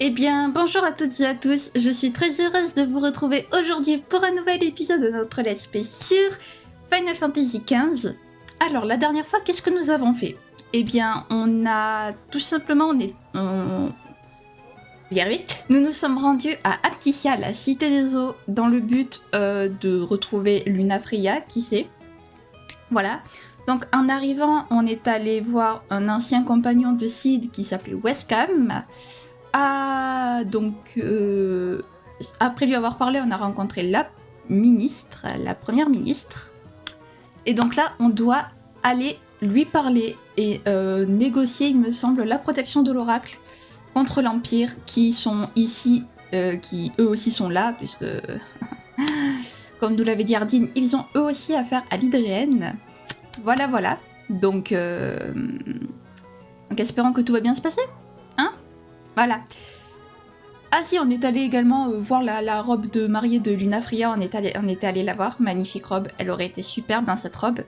Eh bien, bonjour à toutes et à tous, je suis très heureuse de vous retrouver aujourd'hui pour un nouvel épisode de notre Let's Play sur Final Fantasy XV. Alors, la dernière fois, qu'est-ce que nous avons fait? Eh bien, on a tout simplement, nous nous sommes rendus à Apticia, la cité des eaux, dans le but de retrouver Lunafreya, qui sait. Voilà. Donc, en arrivant, on est allé voir un ancien compagnon de Cid qui s'appelait Weskam. Après lui avoir parlé, on a rencontré la première ministre. Et donc là, on doit aller lui parler et négocier, il me semble, la protection de l'oracle contre l'Empire, qui sont ici, qui eux aussi sont là, puisque, comme nous l'avait dit Ardyn, ils ont eux aussi affaire à l'Hydrienne. Voilà. Donc espérons que tout va bien se passer. Hein ? Voilà. Ah si, on est allé également voir la robe de mariée de Lunafreya, on était allé la voir, magnifique robe, elle aurait été superbe dans cette robe.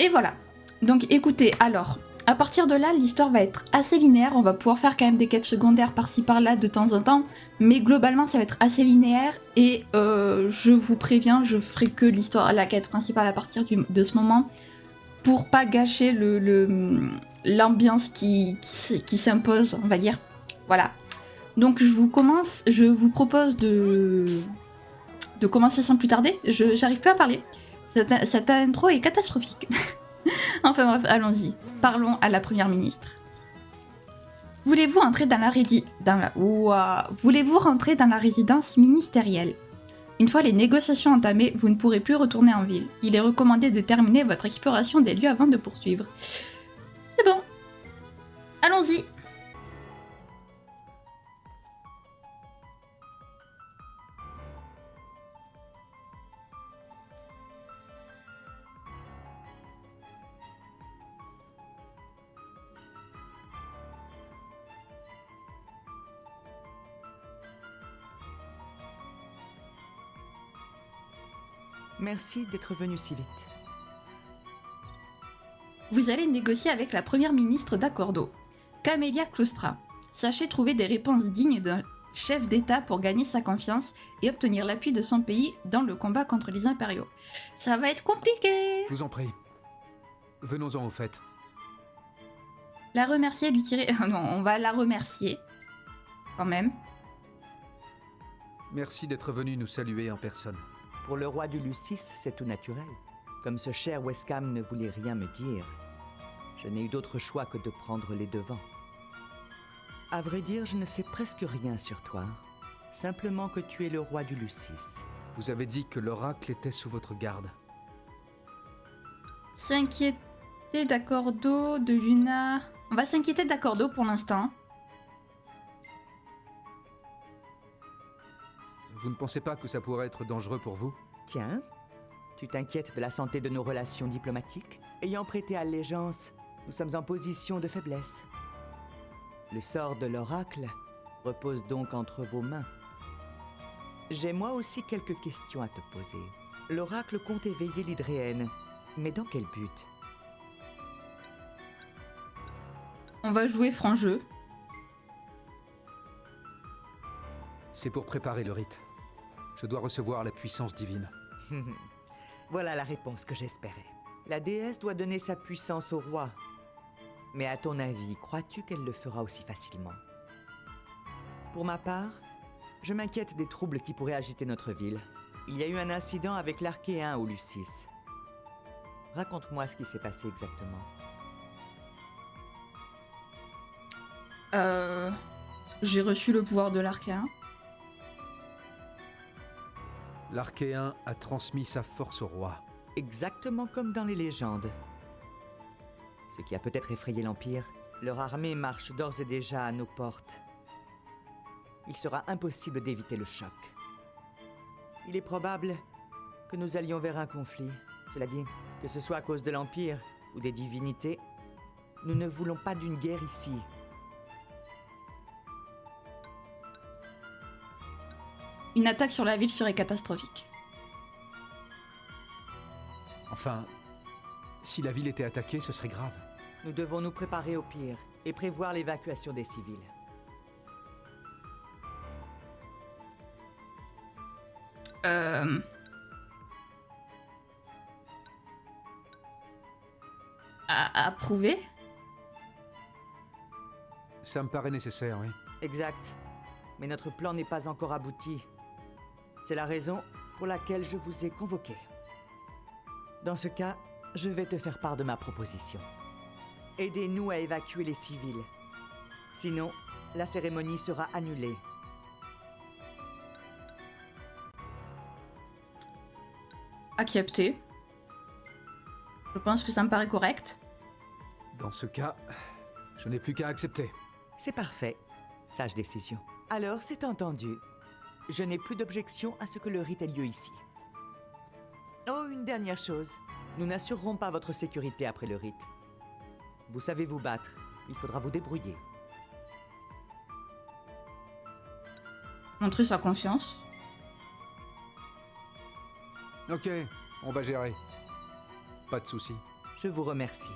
Et voilà. Donc écoutez, alors, à partir de là, l'histoire va être assez linéaire, on va pouvoir faire quand même des quêtes secondaires par-ci par-là de temps en temps, mais globalement ça va être assez linéaire, et je vous préviens, je ferai que l'histoire, la quête principale à partir de ce moment, pour pas gâcher l'ambiance qui s'impose, on va dire. Voilà. Donc je vous propose de commencer sans plus tarder. J'arrive plus à parler. Cette intro est catastrophique. Enfin bref, allons-y. Parlons à la première ministre. Voulez-vous rentrer dans la résidence ministérielle? Une fois les négociations entamées, vous ne pourrez plus retourner en ville. Il est recommandé de terminer votre exploration des lieux avant de poursuivre. C'est bon. Allons-y. Merci d'être venu si vite. Vous allez négocier avec la première ministre d'Accordo, Camélia Claustra. Sachez trouver des réponses dignes d'un chef d'État pour gagner sa confiance et obtenir l'appui de son pays dans le combat contre les impériaux. Ça va être compliqué. Je vous en prie. Venons-en au fait. La remercier, lui tirer... non, on va la remercier. Quand même. Merci d'être venu nous saluer en personne. Pour le roi du Lucis, c'est tout naturel. Comme ce cher Weskam ne voulait rien me dire, je n'ai eu d'autre choix que de prendre les devants. À vrai dire, je ne sais presque rien sur toi. Simplement que tu es le roi du Lucis. Vous avez dit que l'oracle était sous votre garde. S'inquiéter d'Accordo, de Luna... On va s'inquiéter d'Accordo pour l'instant. Vous ne pensez pas que ça pourrait être dangereux pour vous? Tiens, tu t'inquiètes de la santé de nos relations diplomatiques? Ayant prêté allégeance, nous sommes en position de faiblesse. Le sort de l'oracle repose donc entre vos mains. J'ai moi aussi quelques questions à te poser. L'oracle compte éveiller l'Hydrienne, mais dans quel but? On va jouer franc jeu. C'est pour préparer le rite. Je dois recevoir la puissance divine. Voilà la réponse que j'espérais. La déesse doit donner sa puissance au roi. Mais à ton avis, crois-tu qu'elle le fera aussi facilement? Pour ma part, je m'inquiète des troubles qui pourraient agiter notre ville. Il y a eu un incident avec l'Archéen au Lucis. Raconte-moi ce qui s'est passé exactement. J'ai reçu le pouvoir de l'Archéen. L'Archéen a transmis sa force au roi. Exactement comme dans les légendes. Ce qui a peut-être effrayé l'Empire, leur armée marche d'ores et déjà à nos portes. Il sera impossible d'éviter le choc. Il est probable que nous allions vers un conflit. Cela dit, que ce soit à cause de l'Empire ou des divinités, nous ne voulons pas d'une guerre ici. Une attaque sur la ville serait catastrophique. Enfin, si la ville était attaquée, ce serait grave. Nous devons nous préparer au pire et prévoir l'évacuation des civils. Euh... À prouver? Ça me paraît nécessaire, oui. Exact. Mais notre plan n'est pas encore abouti. C'est la raison pour laquelle je vous ai convoqué. Dans ce cas, je vais te faire part de ma proposition. Aidez-nous à évacuer les civils. Sinon, la cérémonie sera annulée. Accepté. Je pense que ça me paraît correct. Dans ce cas, je n'ai plus qu'à accepter. C'est parfait. Sage décision. Alors, c'est entendu. Je n'ai plus d'objection à ce que le rite ait lieu ici. Oh, une dernière chose. Nous n'assurerons pas votre sécurité après le rite. Vous savez vous battre. Il faudra vous débrouiller. Montrer sa confiance. Ok, on va gérer. Pas de soucis. Je vous remercie.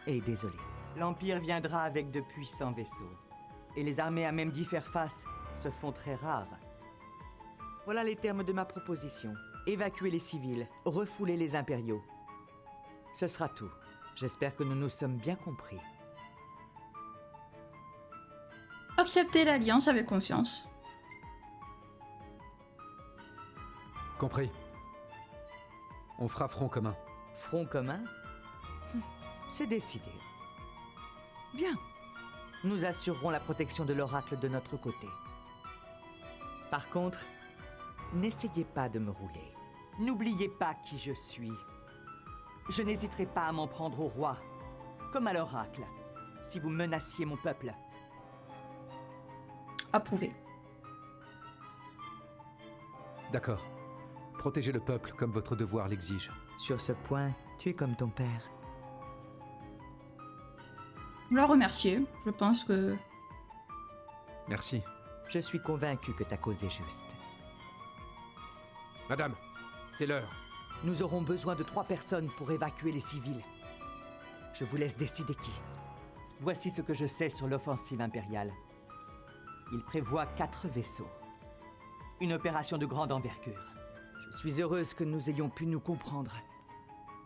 Et désolé. L'Empire viendra avec de puissants vaisseaux. Et les armées à même d'y faire face se font très rares. Voilà les termes de ma proposition. Évacuer les civils, refouler les impériaux. Ce sera tout. J'espère que nous nous sommes bien compris. Accepter l'alliance avec confiance. Compris. On fera front commun. Front commun? C'est décidé. Bien. Nous assurerons la protection de l'oracle de notre côté. Par contre, n'essayez pas de me rouler. N'oubliez pas qui je suis. Je n'hésiterai pas à m'en prendre au roi, comme à l'oracle, si vous menaciez mon peuple. Approuvé. D'accord. Protégez le peuple comme votre devoir l'exige. Sur ce point, tu es comme ton père. Je la remercier. Je pense que... Merci. Je suis convaincu que ta cause est juste. Madame, c'est l'heure. Nous aurons besoin de 3 personnes pour évacuer les civils. Je vous laisse décider qui. Voici ce que je sais sur l'offensive impériale. Il prévoit 4 vaisseaux. Une opération de grande envergure. Je suis heureuse que nous ayons pu nous comprendre.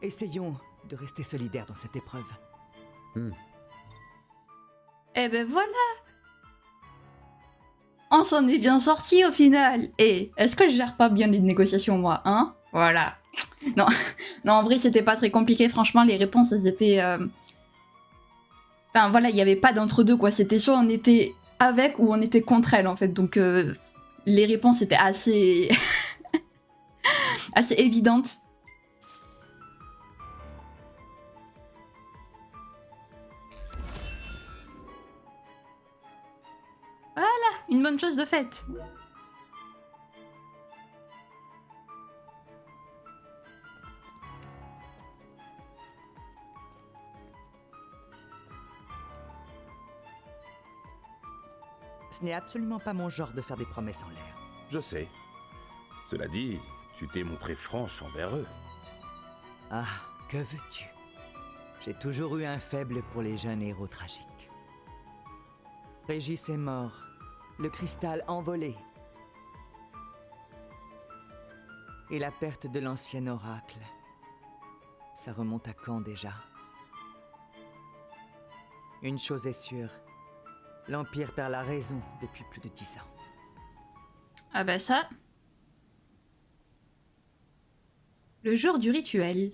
Essayons de rester solidaires dans cette épreuve. Eh ben voilà! On s'en est bien sorti au final! Et est-ce que je gère pas bien les négociations, moi, hein? Voilà. Non, non, en vrai, c'était pas très compliqué, franchement, les réponses, elles étaient... Enfin, voilà, il y avait pas d'entre-deux, quoi. C'était soit on était avec ou on était contre elle, en fait. Donc, les réponses étaient assez... assez évidentes. Voilà, une bonne chose de faite. Ce n'est absolument pas mon genre de faire des promesses en l'air. Je sais. Cela dit, tu t'es montré franche envers eux. Ah, que veux-tu? J'ai toujours eu un faible pour les jeunes héros tragiques. Régis est mort, le cristal envolé. Et la perte de l'ancien oracle. Ça remonte à quand déjà? Une chose est sûre, l'Empire perd la raison depuis plus de 10 ans. Ah bah ça... Le jour du rituel.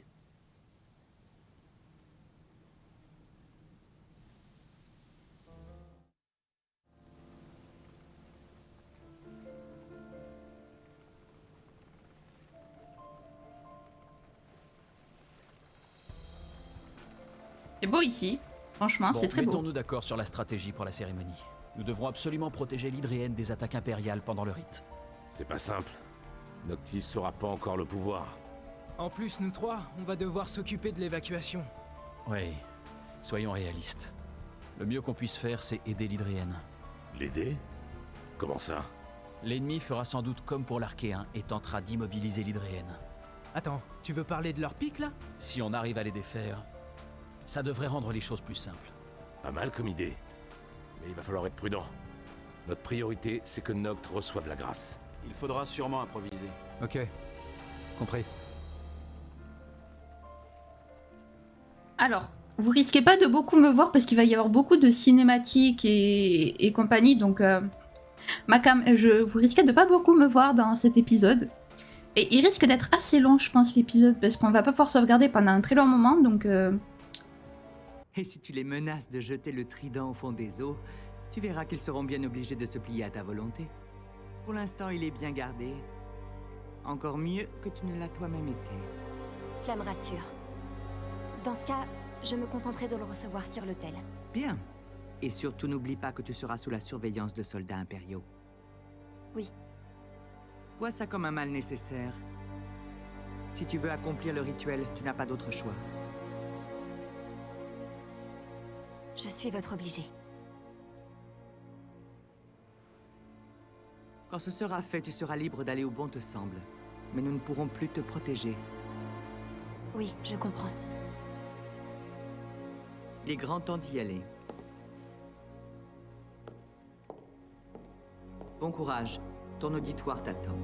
C'est beau ici. Franchement, Bon, c'est très beau. mettons-nous d'accord sur la stratégie pour la cérémonie. Nous devrons absolument protéger l'Hydrienne des attaques impériales pendant le rite. C'est pas simple. Noctis saura pas encore le pouvoir. En plus, nous 3, on va devoir s'occuper de l'évacuation. Oui, soyons réalistes. Le mieux qu'on puisse faire, c'est aider l'Hydrienne. L'aider? Comment ça? L'ennemi fera sans doute comme pour l'Archéen et tentera d'immobiliser l'Hydrienne. Attends, tu veux parler de leur pic là? Si on arrive à les défaire, ça devrait rendre les choses plus simples. Pas mal comme idée. Mais il va falloir être prudent. Notre priorité, c'est que Noct reçoive la grâce. Il faudra sûrement improviser. Ok. Compris. Alors, vous risquez pas de beaucoup me voir parce qu'il va y avoir beaucoup de cinématiques et compagnie, donc vous risquez de pas beaucoup me voir dans cet épisode. Et il risque d'être assez long, je pense, l'épisode, parce qu'on va pas pouvoir sauvegarder pendant un très long moment, donc... Et si tu les menaces de jeter le trident au fond des eaux, tu verras qu'ils seront bien obligés de se plier à ta volonté. Pour l'instant, il est bien gardé. Encore mieux que tu ne l'as toi-même été. Cela me rassure. Dans ce cas, je me contenterai de le recevoir sur l'autel. Bien. Et surtout, n'oublie pas que tu seras sous la surveillance de soldats impériaux. Oui. Vois ça comme un mal nécessaire. Si tu veux accomplir le rituel, tu n'as pas d'autre choix. Je suis votre obligé. Quand ce sera fait, tu seras libre d'aller où bon te semble. Mais nous ne pourrons plus te protéger. Oui, je comprends. Il est grand temps d'y aller. Bon courage. Ton auditoire t'attend.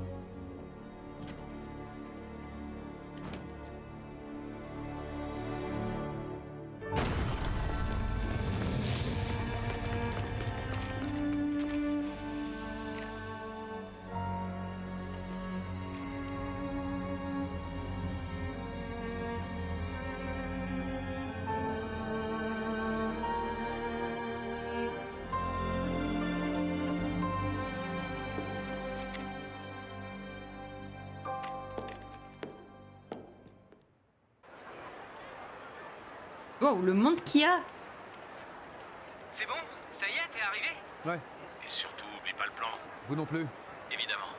Wow, le monde qu'il y a! C'est bon? Ça y est, t'es arrivé? Ouais. Et surtout, oublie pas le plan, Vous non plus. évidemment.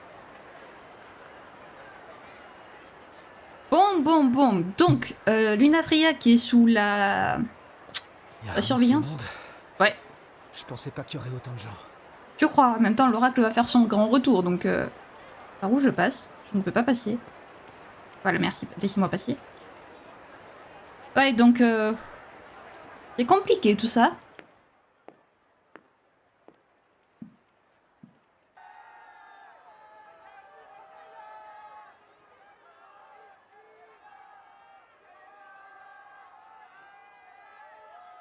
Bon. Donc, Lunafria qui est sous la surveillance. Ouais, Je pensais pas qu'il y aurait autant de gens. tu crois. En même temps, l'oracle va faire son grand retour, donc... par où je passe? Je ne peux pas passer. Voilà, merci. Laissez-moi passer. Ouais, donc... c'est compliqué, tout ça.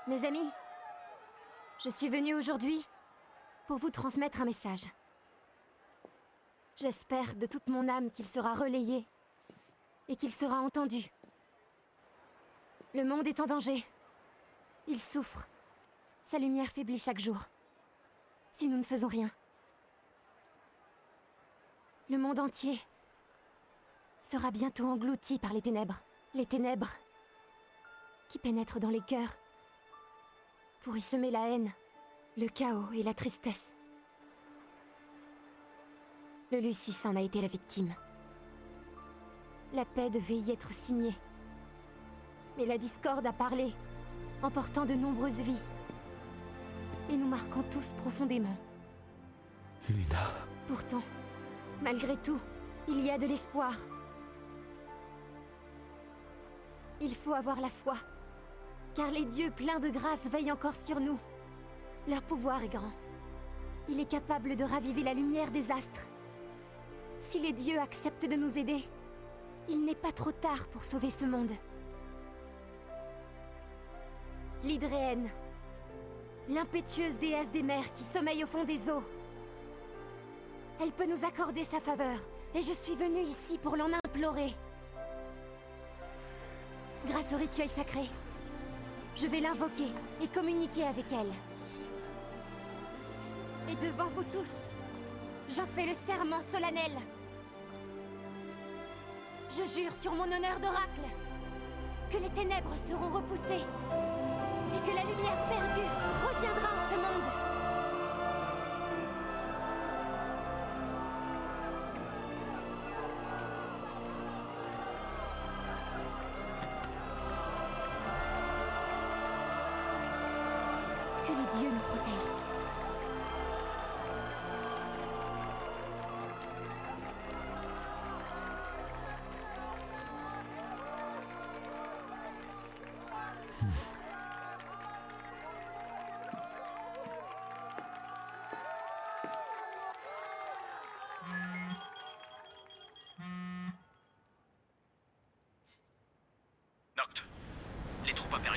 Mes amis, je suis venue aujourd'hui pour vous transmettre un message. J'espère de toute mon âme qu'il sera relayé et qu'il sera entendu. Le monde est en danger. Il souffre. Sa lumière faiblit chaque jour. Si nous ne faisons rien. Le monde entier sera bientôt englouti par les ténèbres. Les ténèbres qui pénètrent dans les cœurs pour y semer la haine, le chaos et la tristesse. Le Lucis en a été la victime. La paix devait y être signée. Mais la discorde a parlé, emportant de nombreuses vies. Et nous marquant tous profondément. Luna. Pourtant, malgré tout, il y a de l'espoir. Il faut avoir la foi, car les dieux pleins de grâce veillent encore sur nous. Leur pouvoir est grand. Il est capable de raviver la lumière des astres. Si les dieux acceptent de nous aider, il n'est pas trop tard pour sauver ce monde. L'Hydréenne, l'impétueuse déesse des mers qui sommeille au fond des eaux. Elle peut nous accorder sa faveur, et je suis venue ici pour l'en implorer. Grâce au rituel sacré, je vais l'invoquer et communiquer avec elle. Et devant vous tous, j'en fais le serment solennel. Je jure sur mon honneur d'oracle que les ténèbres seront repoussées et que la lumière perdue reviendra en ce monde. Que les dieux nous protègent.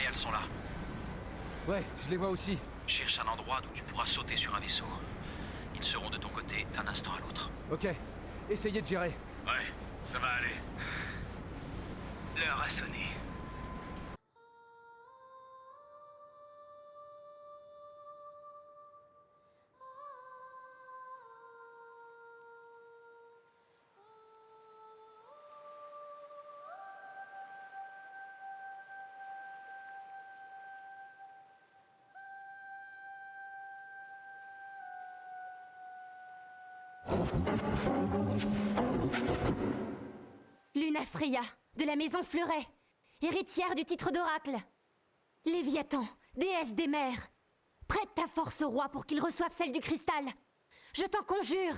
impériales sont là. Ouais, je les vois aussi. Cherche un endroit d'où tu pourras sauter sur un vaisseau. Ils seront de ton côté d'un instant à l'autre. Ok, essayez de gérer. Ouais, ça va aller. L'heure a sonné. Lunafreya, de la maison Fleuret, héritière du titre d'oracle. Léviathan, déesse des mers. Prête ta force au roi pour qu'il reçoive celle du cristal. Je t'en conjure.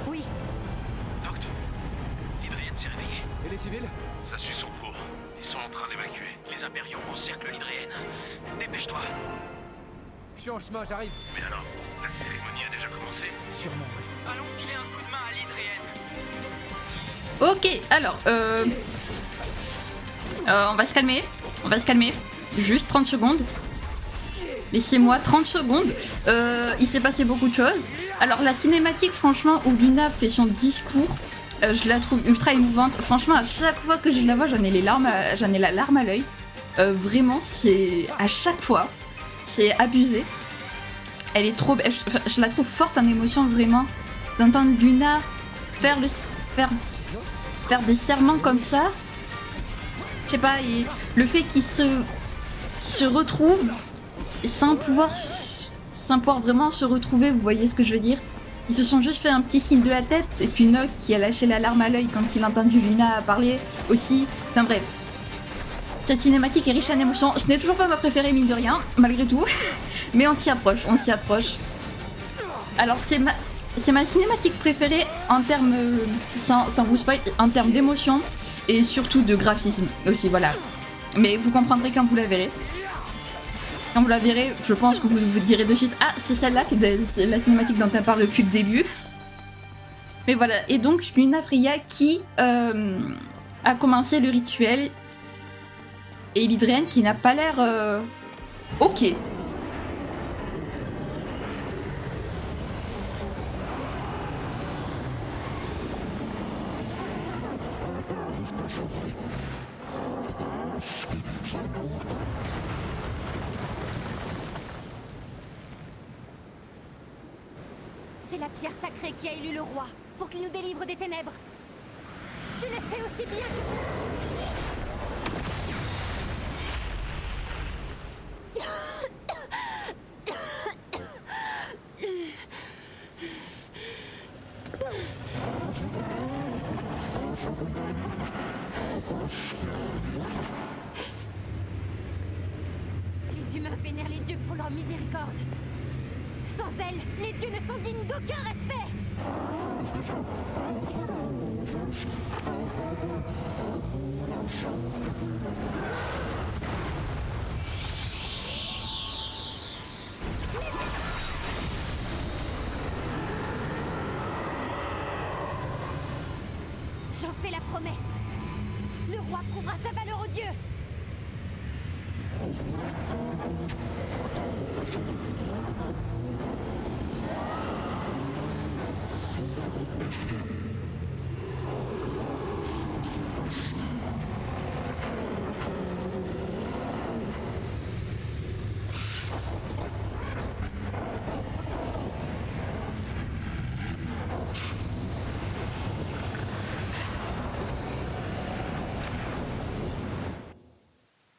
Oui, Noct, l'Hydrienne s'est réveillée. Et les civils? Ça suit son cours. Ils sont en train d'évacuer. Les impériaux encerclent l'Hydrienne. Dépêche-toi. Je suis en chemin, j'arrive. Mais alors, la cérémonie a déjà commencé? Sûrement, oui. Allons filer un coup de main à l'Hydrienne. Ok, alors, on va se calmer. On va se calmer. Juste 30 secondes. Laissez-moi 30 secondes. Il s'est passé beaucoup de choses. Alors, la cinématique, franchement, où Luna fait son discours, je la trouve ultra émouvante. Franchement, à chaque fois que je la vois, j'en ai la larme à l'œil. Vraiment, c'est à chaque fois, c'est abusé. Elle est trop belle. Je la trouve forte en émotion, vraiment. D'entendre Luna faire des serments comme ça. Je sais pas, et le fait qu'ils se retrouvent sans pouvoir vraiment se retrouver, vous voyez ce que je veux dire? Ils se sont juste fait un petit signe de la tête, et puis Noct qui a lâché la larme à l'œil quand il a entendu Luna parler aussi. Enfin bref. Cette cinématique est riche en émotions. Ce n'est toujours pas ma préférée, mine de rien, malgré tout. Mais on s'y approche. Alors c'est ma cinématique préférée en termes, sans vous spoil, en termes d'émotion et surtout de graphisme aussi, voilà. Mais vous comprendrez quand vous la verrez. Quand vous la verrez, je pense que vous vous direz de suite, ah, c'est celle-là, c'est la cinématique dont elle parle depuis le début. Mais voilà, et donc Lunafreya qui a commencé le rituel et l'Hydrienne qui n'a pas l'air ok. c'est la pierre sacrée qui a élu le roi pour qu'il nous délivre des ténèbres. Tu le sais aussi bien Les humains vénèrent les dieux pour leur miséricorde. Sans elle, les dieux ne sont dignes d'aucun respect. J'en fais la promesse. Le roi prouvera sa valeur aux dieux.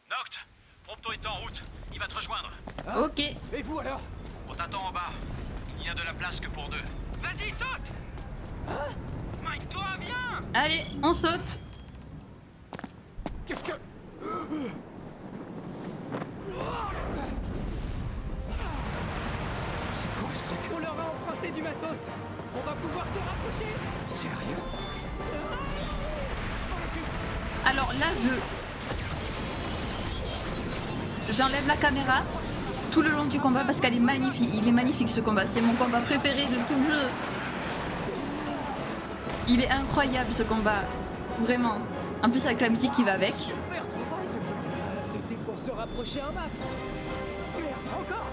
Noct, Prompto est en route. Il va te rejoindre. Ok. Et vous alors? On t'attend en bas. Il n'y a de la place que pour deux. Vas-y, saute! Mike, toi, viens! Allez, on saute. Qu'est-ce que... Kratos. On va pouvoir se rapprocher. Sérieux? Je m'en occupe. Alors là, j'enlève la caméra tout le long du combat parce qu'elle est magnifique. Il est magnifique ce combat. C'est mon combat préféré de tout le jeu. Il est incroyable ce combat. Vraiment. En plus avec la musique qui va avec. Super trouvaille ce truc. C'était pour se rapprocher un max. Merde, encore.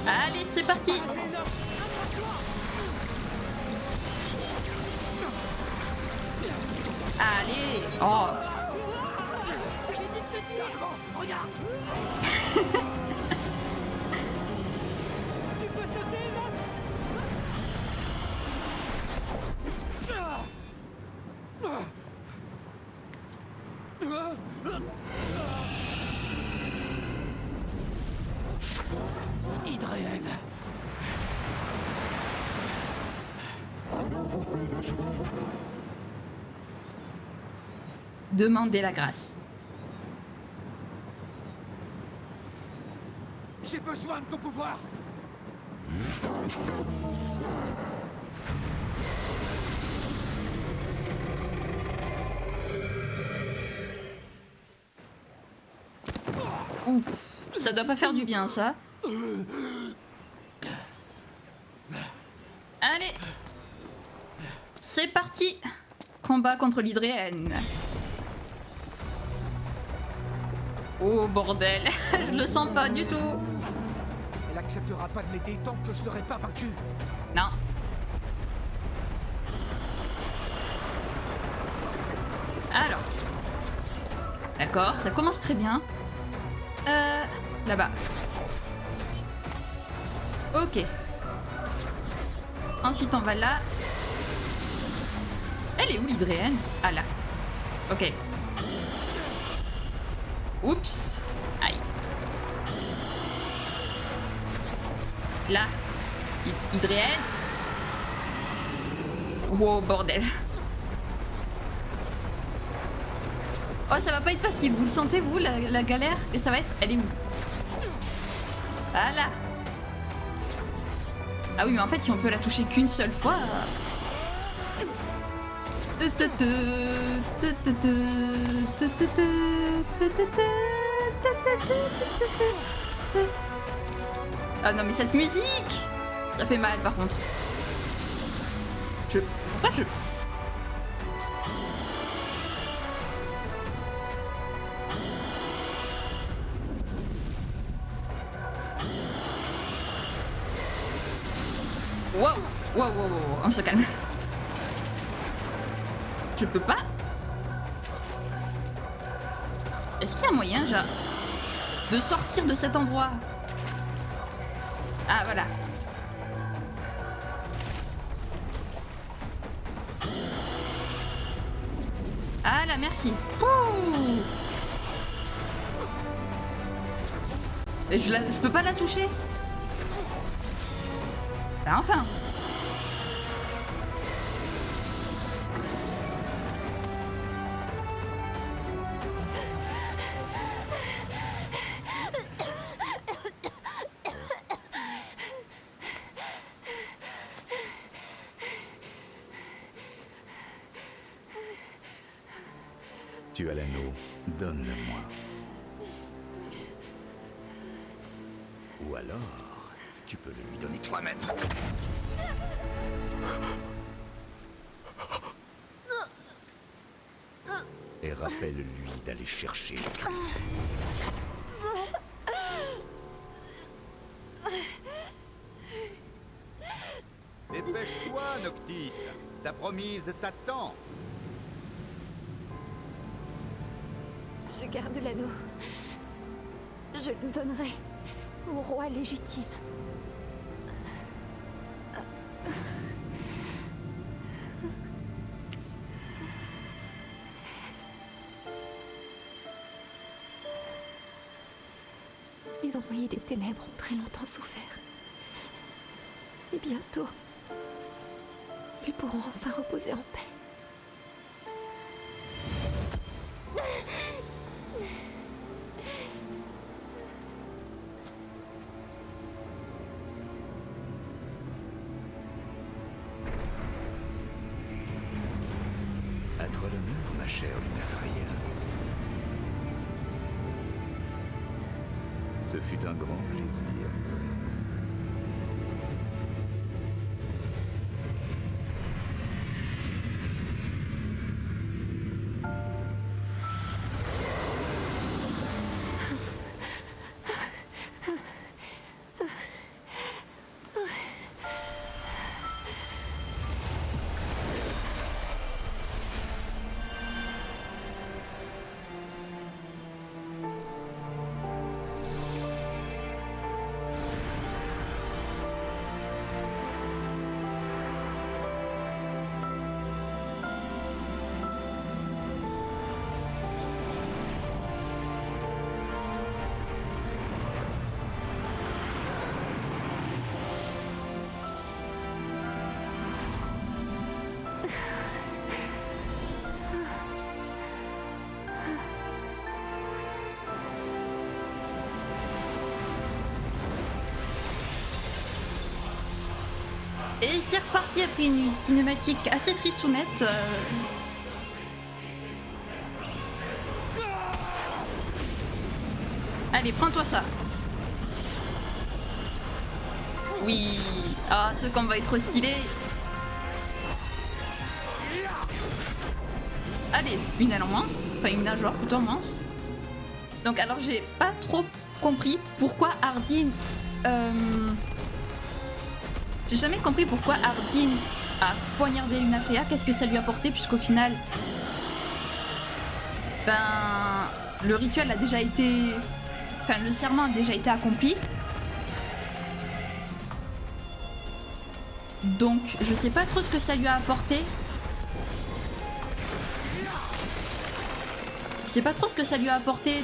Allez, c'est parti. Allez, non, accroche-toi. Allez. Oh. Regarde. Tu peux sauter, non? Hydréenne. Demandez la grâce. J'ai besoin de ton pouvoir. Ouf. Ça doit pas faire du bien ça. Allez. C'est parti. Combat contre l'hydréenne. Oh bordel. Je le sens pas du tout. Elle acceptera pas de m'aider tant que je l'aurai pas vaincu. Non. Alors. D'accord, ça commence très bien. Là-bas. Ok. Ensuite, on va là. Elle est où l'hydréenne? Ah là. Ok. Oups. Aïe. Là. Hydréenne. Wow, bordel. Oh, ça va pas être facile. Vous le sentez, vous, la galère que ça va être? Elle est où? Voilà. Ah oui, mais en fait, si on peut la toucher qu'une seule fois... Ah non, mais cette musique! Ça fait mal, par contre. Pourquoi je... Wow, wow, wow, wow, on se calme. Je peux pas. Est-ce qu'il y a moyen, genre, de sortir de cet endroit? Ah, voilà. Ah là, merci. Ouh. Et je peux pas la toucher. Bah, enfin. Tu as l'anneau, donne-le-moi. Ou alors, tu peux le lui donner toi-même. Et rappelle-lui d'aller chercher le Christ. Dépêche-toi, Noctis. Ta promise t'attend. Je garde l'anneau. Je le donnerai au roi légitime. Les envoyés des ténèbres ont très longtemps souffert. Et bientôt, ils pourront enfin reposer en paix. toi l'honneur, ma chère Luna Freya. Ce fut un grand plaisir. Et c'est reparti après une cinématique assez tristounette. Allez, prends-toi ça. Oui. Ah, ce combat est trop stylé. Allez, une aile en mince. Enfin, une nageoire plutôt en mince. Donc, alors, j'ai pas trop compris pourquoi Ardyn... J'ai jamais compris pourquoi Ardyn a poignardé Luna Freya. Qu'est-ce que ça lui a apporté, puisqu'au final... Ben... Le rituel a déjà été... Enfin, le serment a déjà été accompli. Donc, je sais pas trop ce que ça lui a apporté. Je sais pas trop ce que ça lui a apporté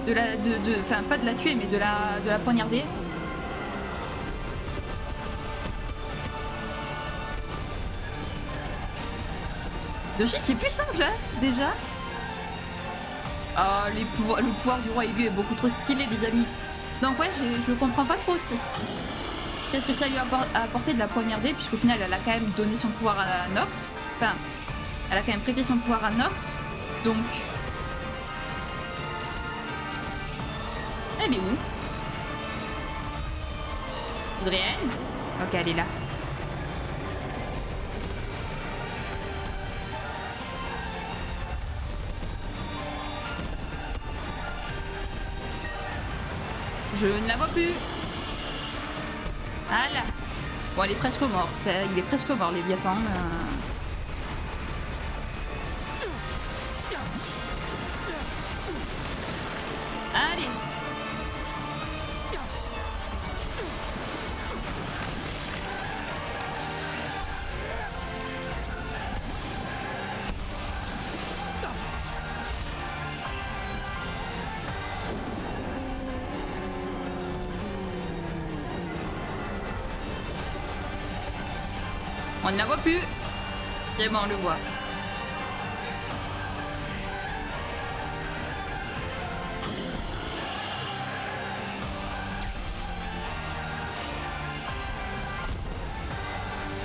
enfin, pas de la tuer, mais de la poignarder. De suite, c'est plus simple, hein, déjà. Ah, le pouvoir du roi aigu est beaucoup trop stylé, les amis. Donc ouais, je comprends pas trop qu'est-ce que ça lui a apporté de la poignarder, puisqu'au final, elle a quand même donné son pouvoir à Noct. Enfin, elle a quand même prêté son pouvoir à Noct. Donc... Elle est où? Adrienne? Ok, elle est là. Je ne la vois plus. Voilà. Bon, elle est presque morte. Il est presque mort, Léviathan. Allez. On ne la voit plus. C'est bon, on le voit.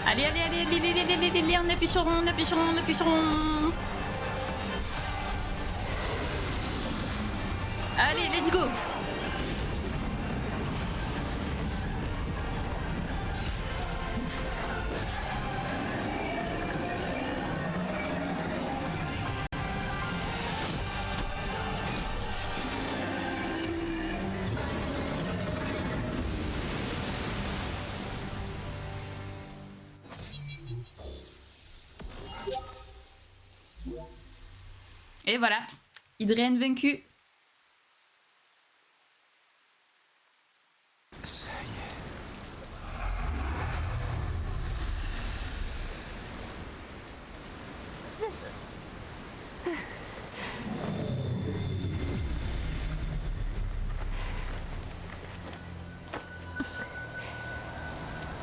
Allez, on appuie sur rond, on appuie sur rond, on appuie sur rond. Allez, let's go. Et voilà, Hydrienne vaincue. Ça y est.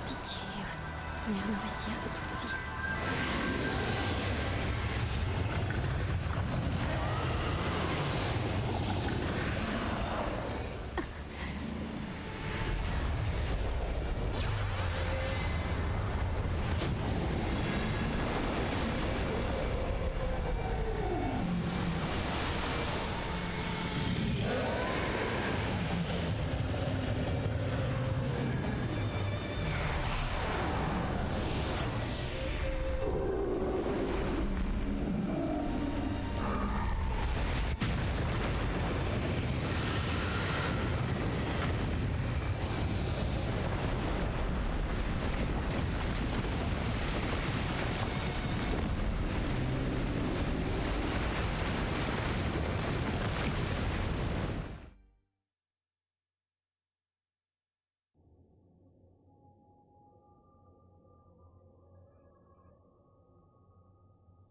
Pitié, Eos, mère nourricière de toute vie.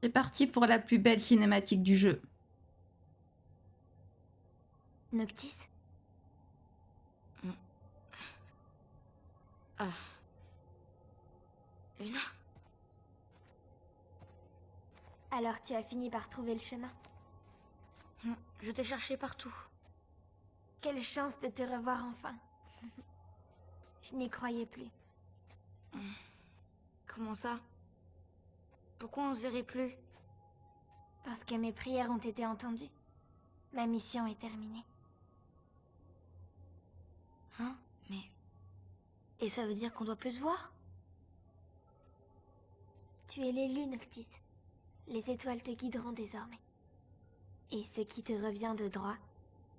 C'est parti pour la plus belle cinématique du jeu. Noctis? Ah. Luna? Alors tu as fini par trouver le chemin. Je t'ai cherché partout. Quelle chance de te revoir enfin. Je n'y croyais plus. Comment ça? Pourquoi on se verrait plus? Parce que mes prières ont été entendues. Ma mission est terminée. Hein? Mais... Et ça veut dire qu'on doit plus se voir? Tu es l'élu, Noctis. Les étoiles te guideront désormais. Et ce qui te revient de droit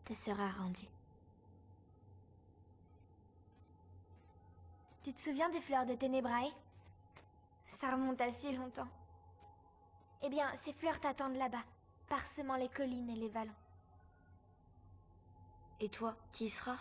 te sera rendu. Tu te souviens des fleurs de Ténébrae? Ça remonte à si longtemps. Eh bien, ces fleurs t'attendent là-bas, parsemant les collines et les vallons. Et toi, tu y seras?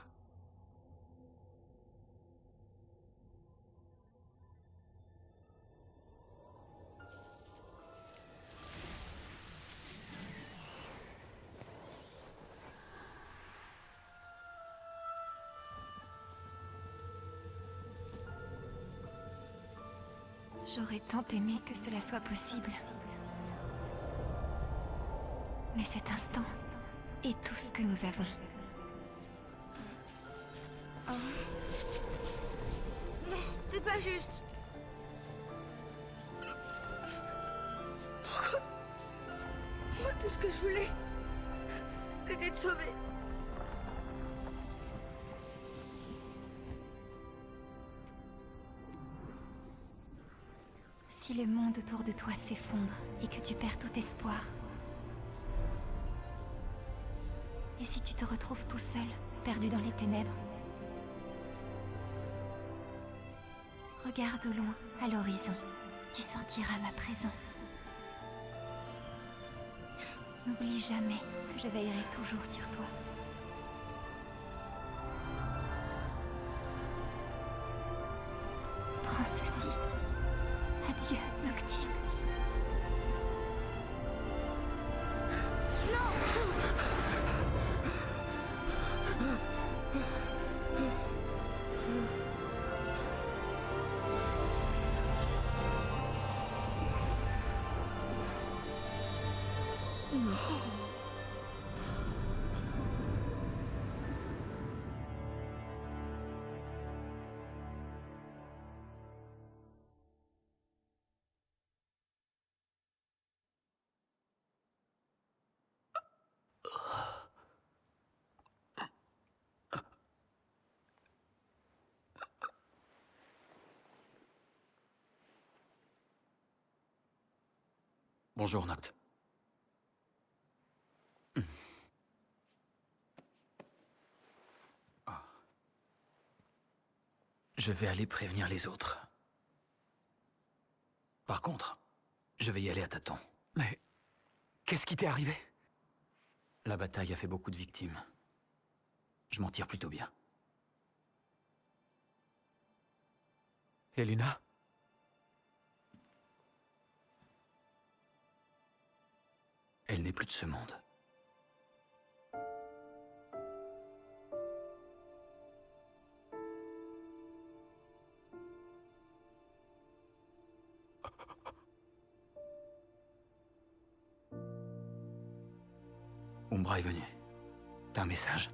J'aurais tant aimé que cela soit possible. Mais cet instant est tout ce que nous avons. Non, c'est pas juste. Moi, tout ce que je voulais, c'était te sauver. Si le monde autour de toi s'effondre et que tu perds tout espoir, et si tu te retrouves tout seul, perdu dans les ténèbres, regarde au loin, à l'horizon, tu sentiras ma présence. N'oublie jamais que je veillerai toujours sur toi. Prends ceci. Adieu, Noctis. Bonjour, Noct. Je vais aller prévenir les autres. Par contre, je vais y aller à tâtons. Mais... qu'est-ce qui t'est arrivé? La bataille a fait beaucoup de victimes. Je m'en tire plutôt bien. Et Luna? Elle n'est plus de ce monde. Umbra est venue. T'as un message?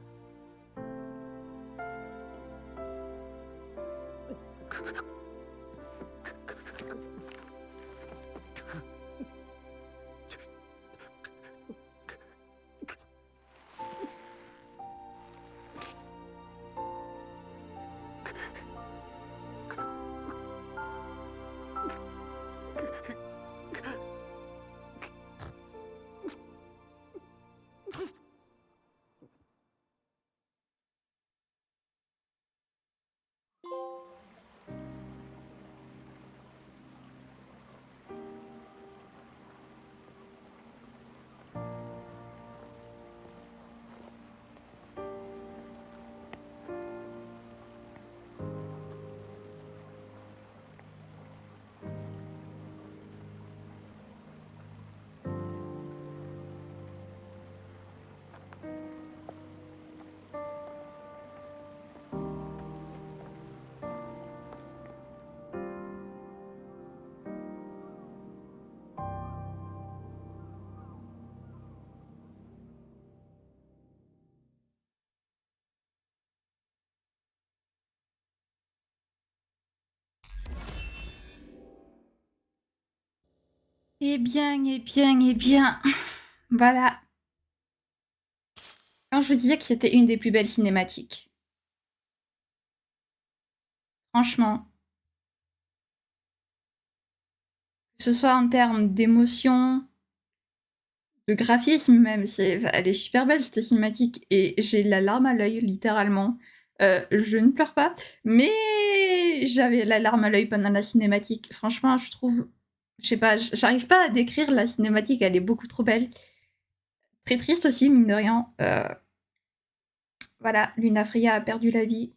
Eh bien, eh bien, eh bien. Voilà. Quand je vous disais que c'était une des plus belles cinématiques. Franchement. Que ce soit en termes d'émotion, de graphisme même, elle est super belle cette cinématique. Et j'ai la larme à l'œil, littéralement. Je ne pleure pas, mais j'avais la larme à l'œil pendant la cinématique. Franchement, je trouve... Je sais pas, j'arrive pas à décrire la cinématique, elle est beaucoup trop belle. Très triste aussi, mine de rien. Voilà, Lunafreya a perdu la vie.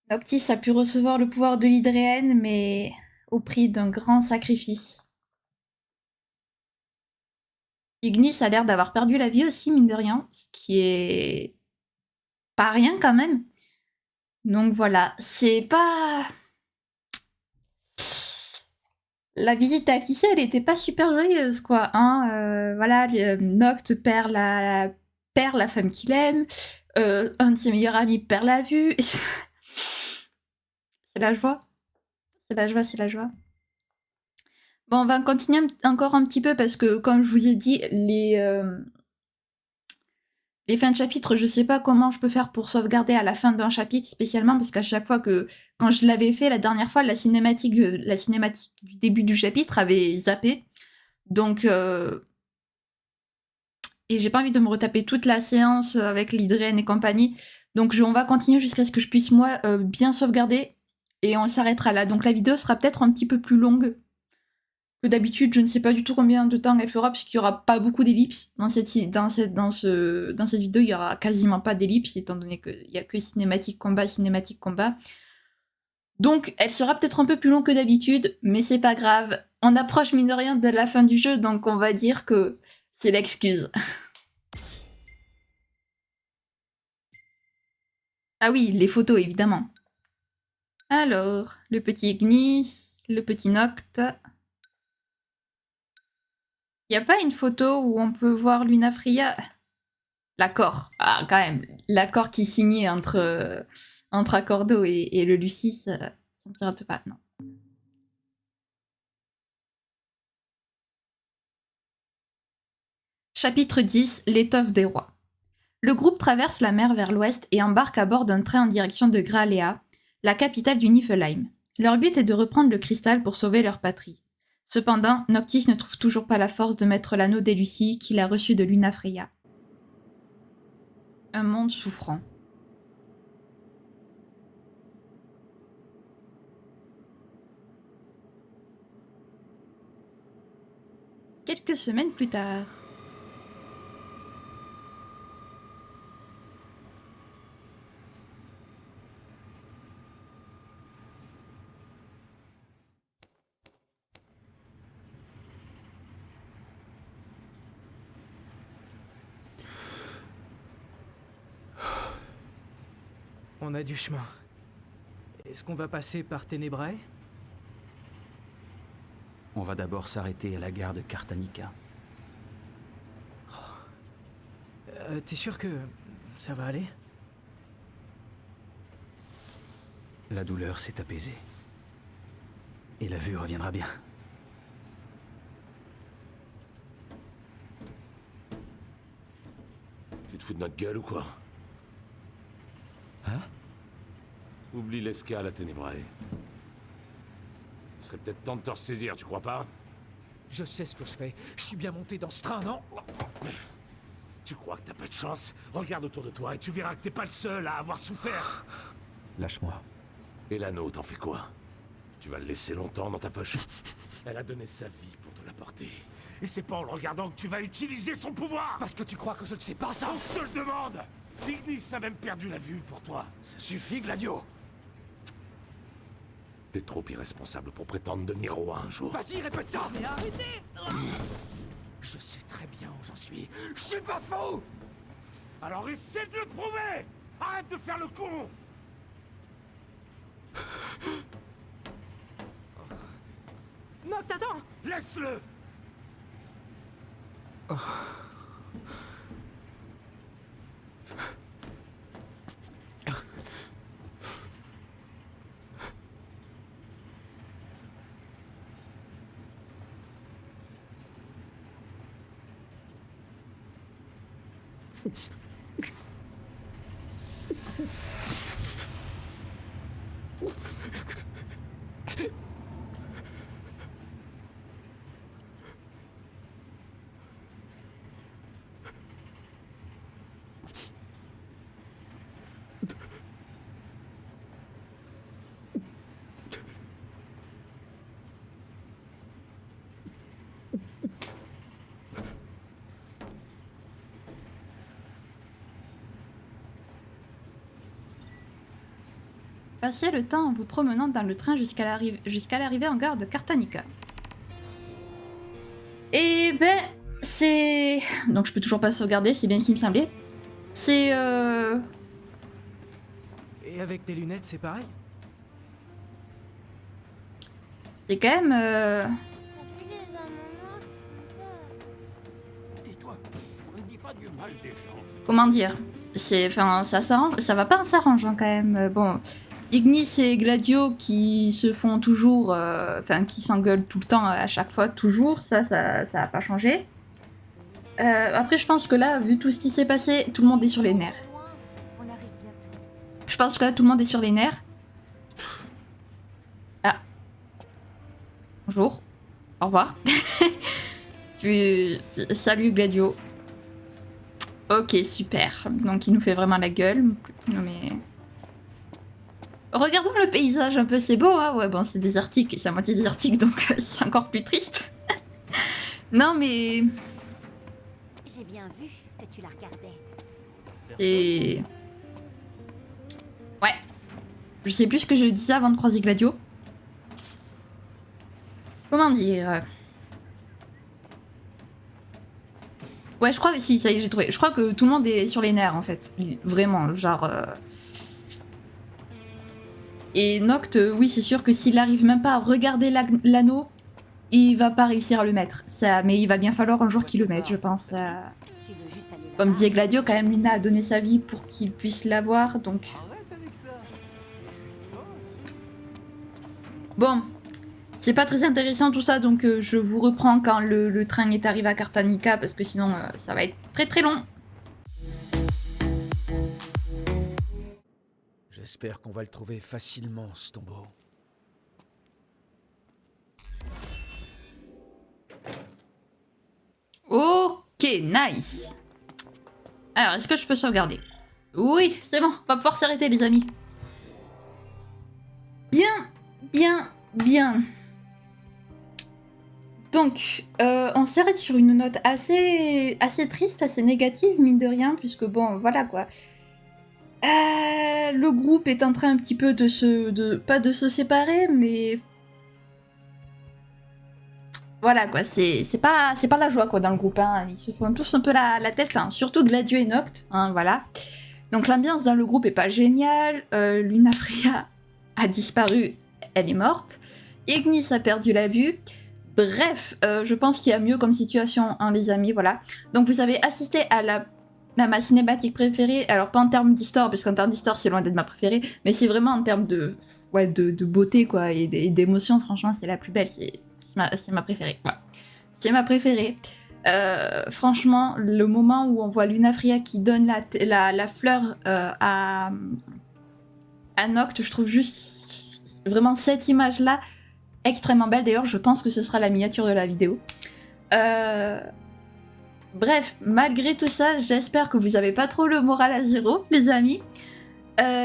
Noctis a pu recevoir le pouvoir de l'Hydréenne, mais au prix d'un grand sacrifice. Ignis a l'air d'avoir perdu la vie aussi, mine de rien, ce qui est pas rien quand même. Donc voilà, c'est pas... La visite à Alicia, elle était pas super joyeuse, quoi. Hein voilà, Noct perd la femme qu'il aime, un de ses meilleurs amis perd la vue. C'est la joie. C'est la joie, c'est la joie. Bon, on va continuer encore un petit peu parce que, comme je vous ai dit, les fins de chapitre, je sais pas comment je peux faire pour sauvegarder à la fin d'un chapitre spécialement, parce qu'à chaque fois que, quand je l'avais fait la dernière fois, la cinématique du début du chapitre avait zappé. Donc, et j'ai pas envie de me retaper toute la séance avec l'Hydréenne et compagnie. Donc on va continuer jusqu'à ce que je puisse, moi, bien sauvegarder. Et on s'arrêtera là. Donc la vidéo sera peut-être un petit peu plus longue que d'habitude. Je ne sais pas du tout combien de temps elle fera, puisqu'il n'y aura pas beaucoup d'ellipses. Dans cette vidéo, il n'y aura quasiment pas d'ellipses, étant donné qu'il n'y a que cinématique combat. Donc elle sera peut-être un peu plus longue que d'habitude, mais c'est pas grave. On approche mine de rien de la fin du jeu, donc on va dire que c'est l'excuse. Ah oui, les photos, évidemment. Alors, le petit Ignis, le petit Noct. Y a pas une photo où on peut voir Lunafreya? L'accord. Ah, quand même. L'accord qui signait entre Accordo et le Lucis, ça me pirate pas, non. Chapitre 10, l'étoffe des rois. Le groupe traverse la mer vers l'ouest et embarque à bord d'un train en direction de Gralea, la capitale du Niflheim. Leur but est de reprendre le cristal pour sauver leur patrie. Cependant, Noctis ne trouve toujours pas la force de mettre l'anneau des Lucies qu'il a reçu de Lunafreya. Un monde souffrant. Quelques semaines plus tard. On a du chemin. Est-ce qu'on va passer par Ténébrae? On va d'abord s'arrêter à la gare de Cartanica. T'es sûr que ça va aller? La douleur s'est apaisée. Et la vue reviendra bien. Tu te fous de notre gueule ou quoi? Hein? Oublie l'escale à Ténébrae. Il serait peut-être temps de te ressaisir, tu crois pas? Je sais ce que je fais. Je suis bien monté dans ce train, non? Tu crois que t'as pas de chance? Regarde autour de toi et tu verras que t'es pas le seul à avoir souffert. Lâche-moi. Et l'anneau, t'en fais quoi? Tu vas le laisser longtemps dans ta poche? Elle a donné sa vie pour te l'apporter. Et c'est pas en le regardant que tu vas utiliser son pouvoir! Parce que tu crois que je ne sais pas ça? On se le demande! Ignis a même perdu la vue pour toi. Ça suffit, Gladio! T'es trop irresponsable pour prétendre devenir roi un jour. Vas-y, répète ça! Mais arrêtez! Je sais très bien où j'en suis. Je suis pas fou! Alors essaie de le prouver! Arrête de faire le con! Noct, attends! Laisse-le! Passez le temps en vous promenant dans le train jusqu'à l'arrivée en gare de Cartanica. Et ben, c'est... Donc je peux toujours pas sauvegarder, c'est bien ce qui me semblait. C'est... Et avec tes lunettes, c'est pareil? C'est quand même... Tais-toi, on ne dit pas du mal des gens. Comment dire? C'est... Enfin, ça s'arrange... Ça va pas en s'arrangeant quand même. Bon... Ignis et Gladio qui se font toujours, enfin qui s'engueulent tout le temps à chaque fois, toujours, ça a pas changé. Après je pense que là, vu tout ce qui s'est passé, tout le monde est sur les nerfs. Je pense que là tout le monde est sur les nerfs. Ah. Bonjour. Au revoir. Puis, salut Gladio. Ok, super. Donc il nous fait vraiment la gueule. Non mais... Regardons le paysage un peu, c'est beau, hein. Ouais, bon, c'est désertique, c'est à moitié désertique, donc c'est encore plus triste. Non, mais... J'ai bien vu que tu la regardais. Et... Ouais. Je sais plus ce que je disais avant de croiser Gladio. Comment dire... Ouais, je crois que... Si, ça y est, j'ai trouvé. Je crois que tout le monde est sur les nerfs, en fait. Vraiment, genre... Et Noct, oui, c'est sûr que s'il arrive même pas à regarder l'anneau, il va pas réussir à le mettre. Ça, mais il va bien falloir un jour qu'il le mette, je pense. Comme disait Gladio, quand même, Luna a donné sa vie pour qu'il puisse l'avoir, donc... Bon, c'est pas très intéressant tout ça, donc je vous reprends quand le train est arrivé à Cartanica, parce que sinon, ça va être très très long. J'espère qu'on va le trouver facilement, ce tombeau. Ok, nice. Alors, est-ce que je peux sauvegarder? Oui, c'est bon, on va pouvoir s'arrêter les amis. Bien. Donc, on s'arrête sur une note assez triste, assez négative, mine de rien, puisque bon, voilà quoi. Le groupe est en train un petit peu pas de se séparer, mais... Voilà quoi, c'est pas la joie quoi dans le groupe, hein. Ils se font tous un peu la tête, enfin, surtout Gladio et Noct, hein, voilà. Donc l'ambiance dans le groupe est pas géniale, Lunafreya a disparu, elle est morte, Ignis a perdu la vue, bref, je pense qu'il y a mieux comme situation, hein, les amis, voilà. Donc vous avez assisté à ma cinématique préférée, alors pas en termes d'histoire, parce qu'en termes d'histoire c'est loin d'être ma préférée, mais c'est vraiment en termes de beauté quoi, et d'émotion, franchement c'est la plus belle, c'est ma préférée. Ouais. C'est ma préférée. Franchement, le moment où on voit Lunafreya qui donne la fleur à Noct, je trouve juste vraiment cette image-là extrêmement belle. D'ailleurs, je pense que ce sera la miniature de la vidéo. Bref, malgré tout ça, j'espère que vous n'avez pas trop le moral à zéro, les amis.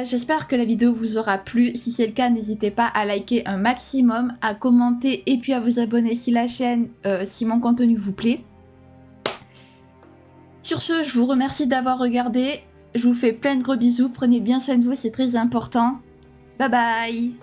J'espère que la vidéo vous aura plu. Si c'est le cas, n'hésitez pas à liker un maximum, à commenter et puis à vous abonner si la chaîne, si mon contenu vous plaît. Sur ce, je vous remercie d'avoir regardé. Je vous fais plein de gros bisous. Prenez bien soin de vous, c'est très important. Bye bye!